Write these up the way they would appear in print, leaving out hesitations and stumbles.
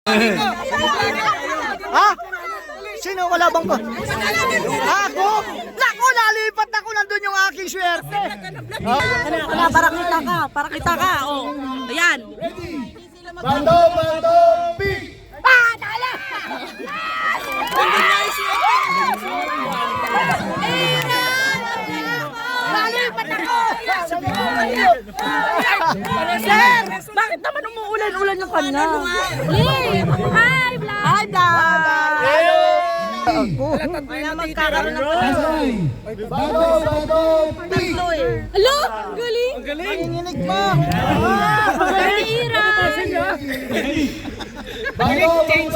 Ha? Sino kalabang ko? Ako? Naku, nalipat ako. Nandun yung aking swerte. Wala, para kita ka. Oh. Ayan. Bando, pick! Ah, dala! Nalipat ako! Sir, bakit naman umuulan-ulan yung kanya? Hi, vlog! Hi, vlog! Wala magkakaroon ng Bando, pick! Hello? Galing! Nanginginig mo! Ira! Bando, pick!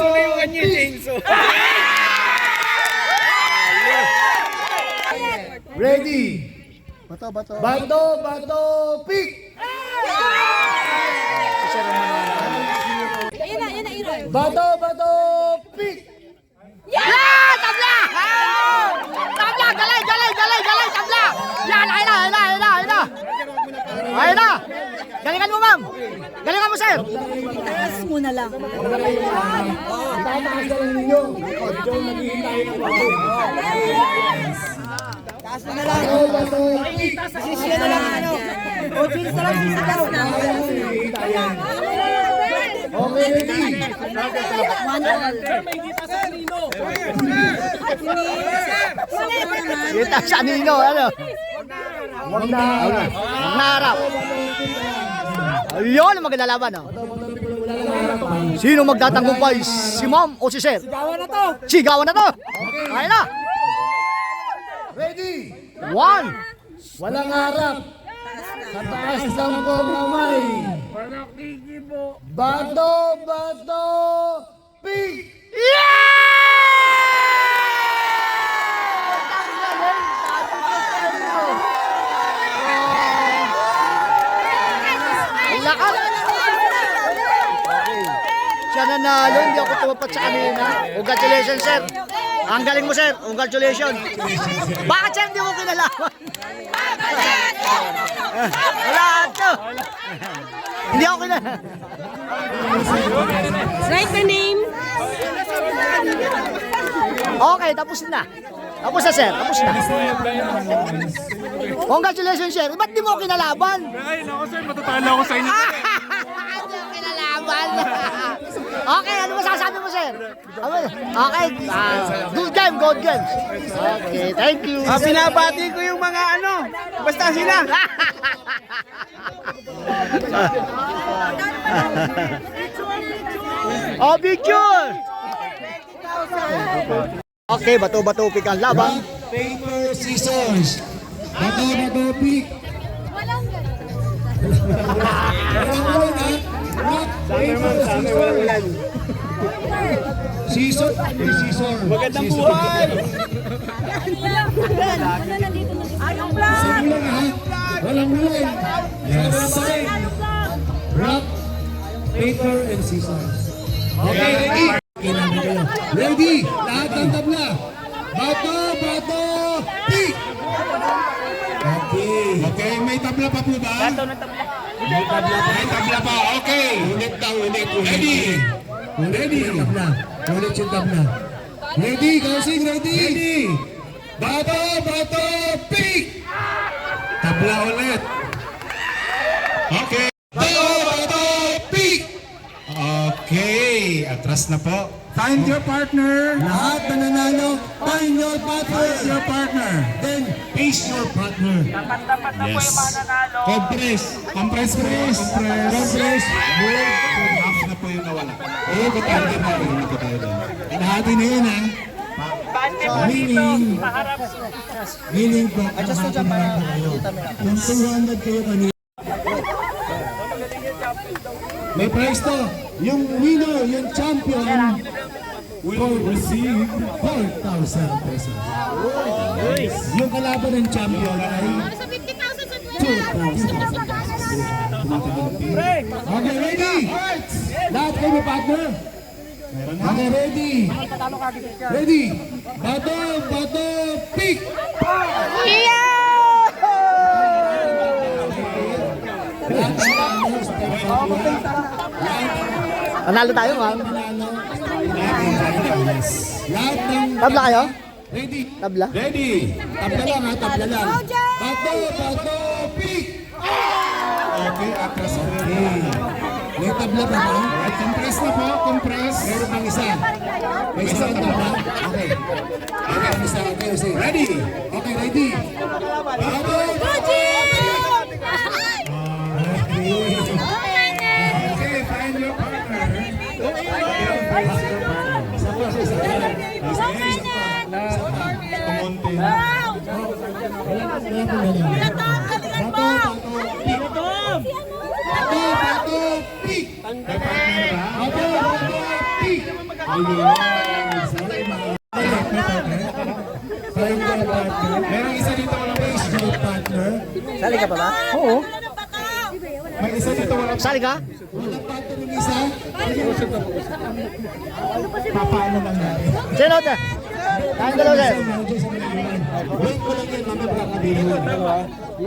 Ready? Bato. Bando, pick! Ayan na, Ira. Bando, pick! Yeah! Tabla! Tabla! Galay! Tabla! Yan! Ayun na! Galingan mo, ma'am! Galingan mo, sir! Taas muna lang. Tataas na lang ninyo. Diyon, naghihintay na po. Taas mo na lang! Bando, pick! Sisya na lang, ano? O, bilis na lang, sisigaw! Okay, ready? Kita sa Nino, ano? Huwag na. Nangarap! Ayun ang maglalaban, oh. Sino magtatanggupay? Si ma'am o si sir? Sigawan na to! Ayun na! Ready? One! Walang harap. Sa taas ng kamay. Bando, pick! Lakas! Siya nanalo, hindi ako tumapat sa kanina. Congratulations, sir. Ang galing mo, sir. Congratulations. Bakit, sir, hindi mo kinalaman? Wala ito. Hindi ako kinalaman. Write the name. Okay, tapos na. Tapos na, sir. Tapos na. Congratulations, sir. Ba't di mo kinalaban? Ay, naku sir, matatalo ako sa inyo. Hindi mo kinalaban. Okay, ano masasabi mo, sir? Okay, good game, good game. Okay, thank you. Binabati ko yung mga ano, basta sila. Oh, picture! Okay, bato-bato pick ang laban. Paper, scissors. Bando, pick. Walang ulan, ha? Rock, paper, scissors. Scissors, scissors. Magandang buhay! Anong vlog? Sige lang, ha? Walang ulan. Yes. Rock, paper, and scissors. Okay, ready? Ready? Lahat ng tabla. Bato, pick! Okay, may tabla pa po ba? May tabla pa. Okay. Ulit. Ready? Ready? Ulit yung tabla. Ready, Kausing, ready? Bato, pick! Tabla ulit. Okay. Bato, pick! Okay, atras na po. Find your partner. Lahat na nanalo, find your partner. Find your partner. Then, face your partner. Yes. Compress. Compress. Half na po yung nawala. Oo, katali na. Lahati na yun, ha? Meaning po, lahati na lang kayo. Yung 200 kayo kanina. May prize to. Yung winner, yung champion, will receive 4,000 pesos. Yung kalaban ng champion ay 2,000 pesos. Okay, ready? Lahat kayo may partner? Okay, ready? Ready? Bato, pick! Panalo tayo, ma'am. Lahat ng Tabla kayo? ready. Tabla? Ready. Tabla lang ha, tabla lang. Bato, pick. Okay, atras ko rin. May tabla pa ba? Right, compress na po, compress. Meron pang isa. May isa ang tabla. Okay. Okay, ang isa. Okay, sige. Ready. Okay, ready. Bato. Okay, find your partner. Kumunti. Merong isa dito walang baseball partner. Sali ka pa ba? Oo. May isa dito walang Sali ka? partner ng isa. Papaano lang natin? Sino ito? Tayong dalawa, sir. Wait ko lang yan, mamaya kakabilin.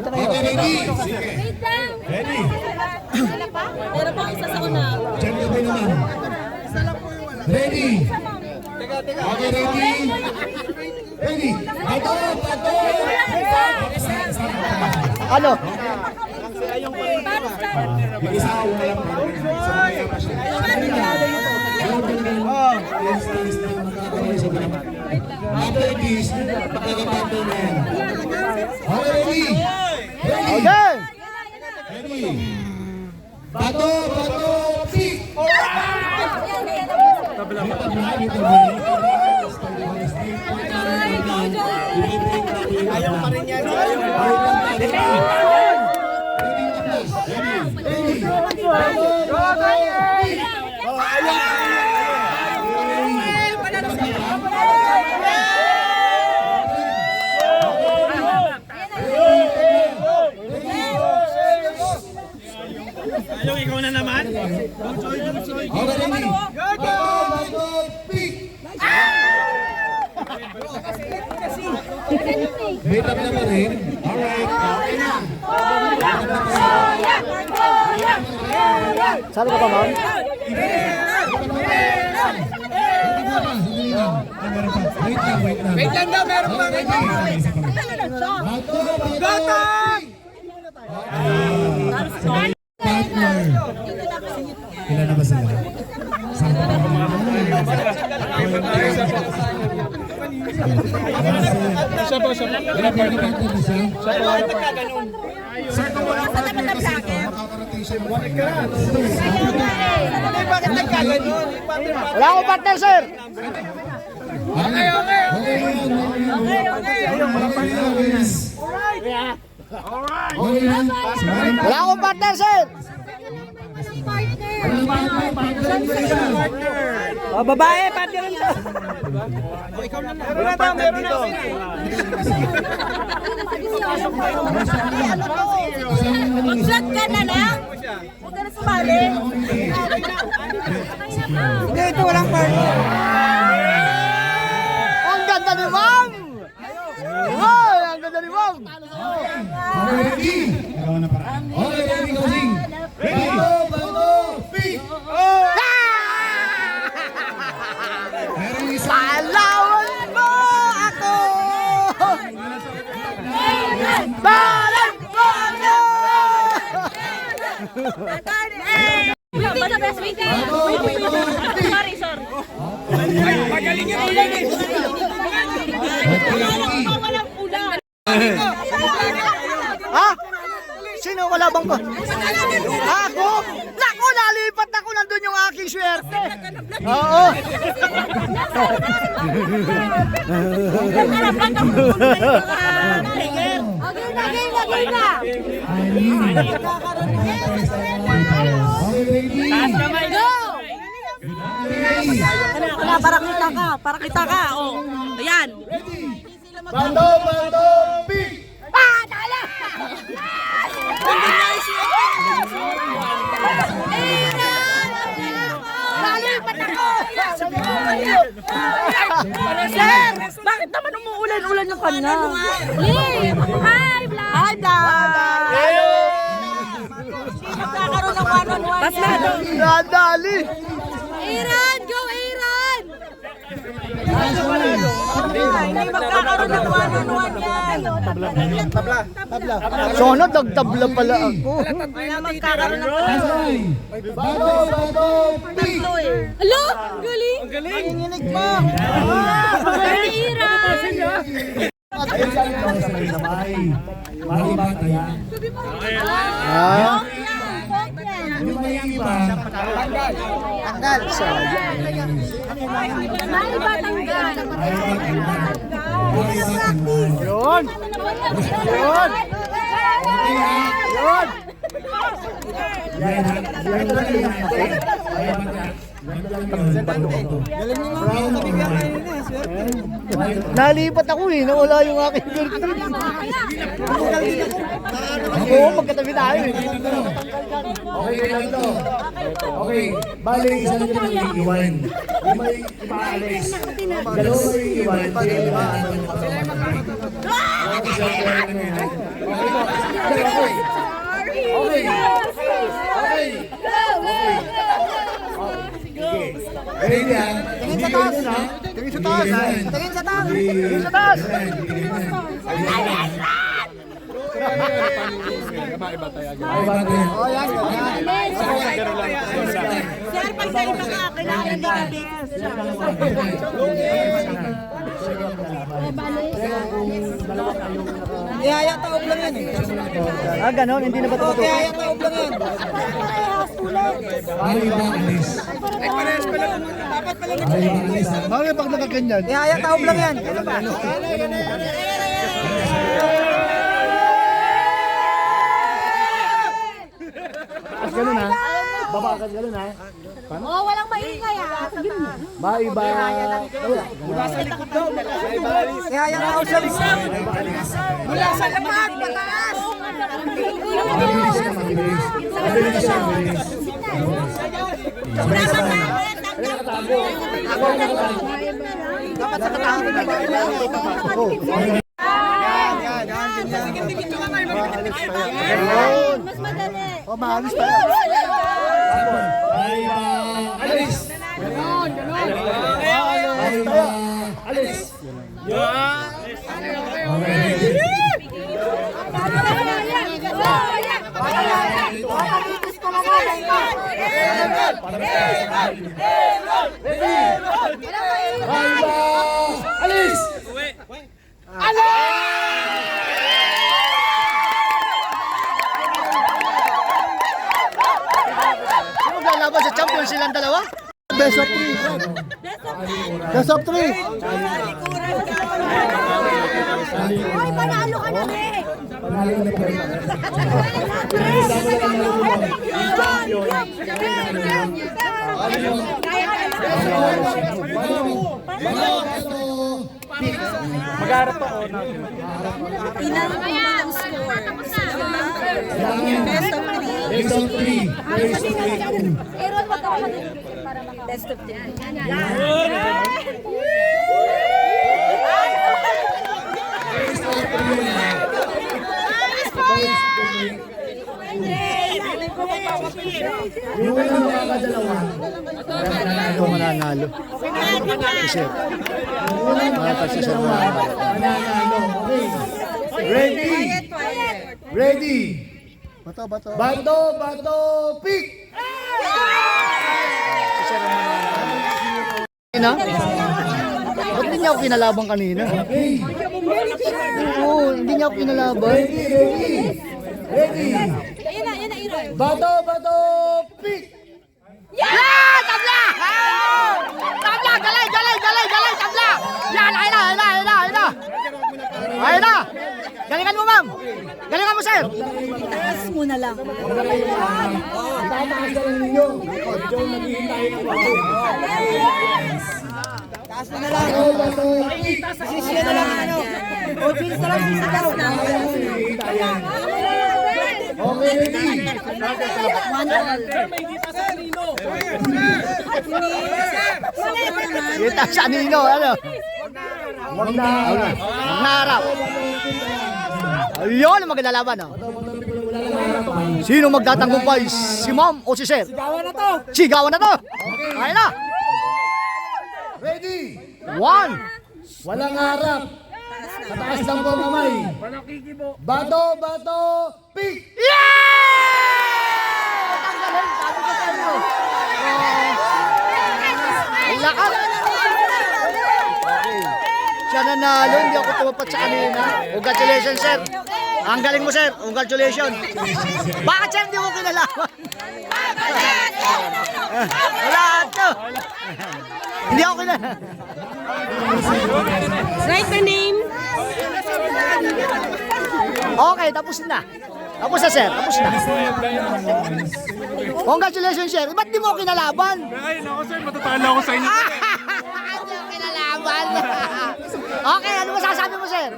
Okay, ready? Sige. Ready? Meron pang isa sa una. Diyan ka ba naman? Ready? Okay, ready? Ready? Bato! Bato! Ano? Yung isa walang partner. Pa siya. After this, makakapatay na yan. Okay, ready? Ready? Okay! Ready? Bato! Bato! Pick! Ayaw pa rin yan. Ayaw, ikaw na naman. Okay, ready? Bato! Bato! Pick! May tabla pa rin? Alright. Okay na. Sali ka pa, ma'am? Wait lang, wait lang. Wait lang daw, meron pa. Bato! Bato! Partner. Ilan na ba sila? Isa po, isa po. Sir, kung walang partner kasi ito, makakarating siya Bakit nagkaganon? Wala akong partner, sir! Okay, okay. Wala akong partner, sir! Oh, babae, pati rin to. Meron na, meron na. Mag-flat ka na lang. Huwag ka na sumali. Hindi, ito walang partner. Ang ganda ni ma'am! Wow, ang ganda ni ma'am! Okay, ready? Okay, ready, Kosing. Ready? Bato! Pick! Merong isa. Palawan mo ako! Balan mo ako! Basta best wait. Sorry, sorry. Magaling yan. Walang ulan. Ha? Sino wala bang ko? Ako? Naku, nalipat ako, nandun yung aking swerte. Oo. Lagay na. Okay, ready? Go! Wala, para kita ka. Oh, ayan. Bato! Bato! Pick! Nalipat ako! Sir, bakit naman umuulan-ulan yung kanya? Hi, Vlog! Hi, Vlog! Hello! Nagkakaroon ng one-on-one yan. Nadali! Aaron! Go, Aaron! Hindi magkakaroon ng one-on-one yan. Sana dagtabla pala ako. Wala magkakaroon ng Bato, bato, pick! Alo! Galing! Ang galing! Nanginginig mo. Sabay. Maliba tayo. Ah, Yung may iba, tanggal. Sayang. Yun. Yun. Yun. Nalipat ako eh, nawala yung aking girlfriend. Oo, magkatabi tayo eh. Okay lang to. Okay, bali isa na naman yung iwan. Yung may ipaalis. Dalawa yung iwan. Okay. Ready ah? Tingin sa taas. Tingin sa taas. Tingin sa taas. Tingin sa taas. Oh, yan. Sir, pag sa iba ka, kailangan din ang business. Ihaya taob lang yan eh. Ah, ganon, hindi na ba ito? Ihaya taob lang yan. Bali ba alis? Ay, parehas pala. Dapat pala Bali ba alis ah? Bakit pag nakaganyan? ihaya taob lang yan. Taas ganun ha? Baba ka ganun ha? Oh, walang maingay ah. Ba-iba. Ihaya taob lang. Mula sa lamat, pataas. Mabilis siya, mabilis. Mabilis siya, mabilis. Dapat sa katahon na Mas madali. Oh, maalis tayo. Bali ba alis? Bali ba alis? Bali ba alis? Sino maglalaban sa champion silang dalawa? Best of 3. Best of 3. Hoy, panalo ka na eh. Panalo na po. Mag-aarap pa ako. Pinang score. Best of 3. Best of 3. Aaron, wag ako para maka best of 10. Yung unang makakadalawa. Ito mananalo. Kasi, kasi siya mananalo. Mananalo. Okay. Ready? Ready? Bato, bato. Bato, bato, pick! Kanina? Ba't hindi niya ako kinalaban kanina? Okay. Oo, hindi niya ako kinalaban. Ready, ready. Ready. Ayun na, Aaron. Bato, bato, pick! Yeah! Tabla! Tabla! Galay, galay, galay, galay! Tabla! Yan! Ayun na, ayun na, ayun na, ayun na! Ayun na! Galingan mo, ma'am! Galingan mo, sir! Taas muna lang. Tataas na lang ninyo. Diyon naghihintay ng bato. Taas na lang. Bato, bato, pick! Sisiya na lang ano. O, bilis na lang. Sisiya daw. Hintayan. Okay, ready? Kita sa Nino, ano? Huwag na. Nangarap. Ayun, ang maganda laban, oh. Bato, bato, pick. Wala lang Sino magtatanggumpay? Si ma'am o si sir? Gawa na to. Sigawan na to! Ayun na! Ready? 1! Walang harap. Mataas lang po kamay. Bato, bato, pick! Yeah! Ang galing! Sabi ko sa inyo. Ang lakas! Siya nanalo, hindi ako tumapat sa kanina. Congratulations, sir. Ang galing mo, sir. Congratulations. Bakit siya hindi mo kinalaman? Wala ito. Hindi ako kinalaman. Write the name. Okay, tapos na. Tapos na, sir. Tapos na. Congratulations, sir. Ba't di mo kinalaban? Ay, naku sir, matatalo ako sa inyo. Hindi mo kinalaban. Okay, ano masasabi mo, sir?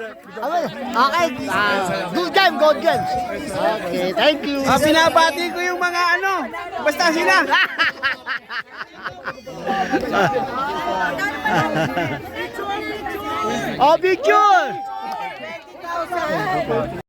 Okay, good game, good game. Okay, thank you. Pinabati ko yung mga ano. Basta sila. Oh, picture!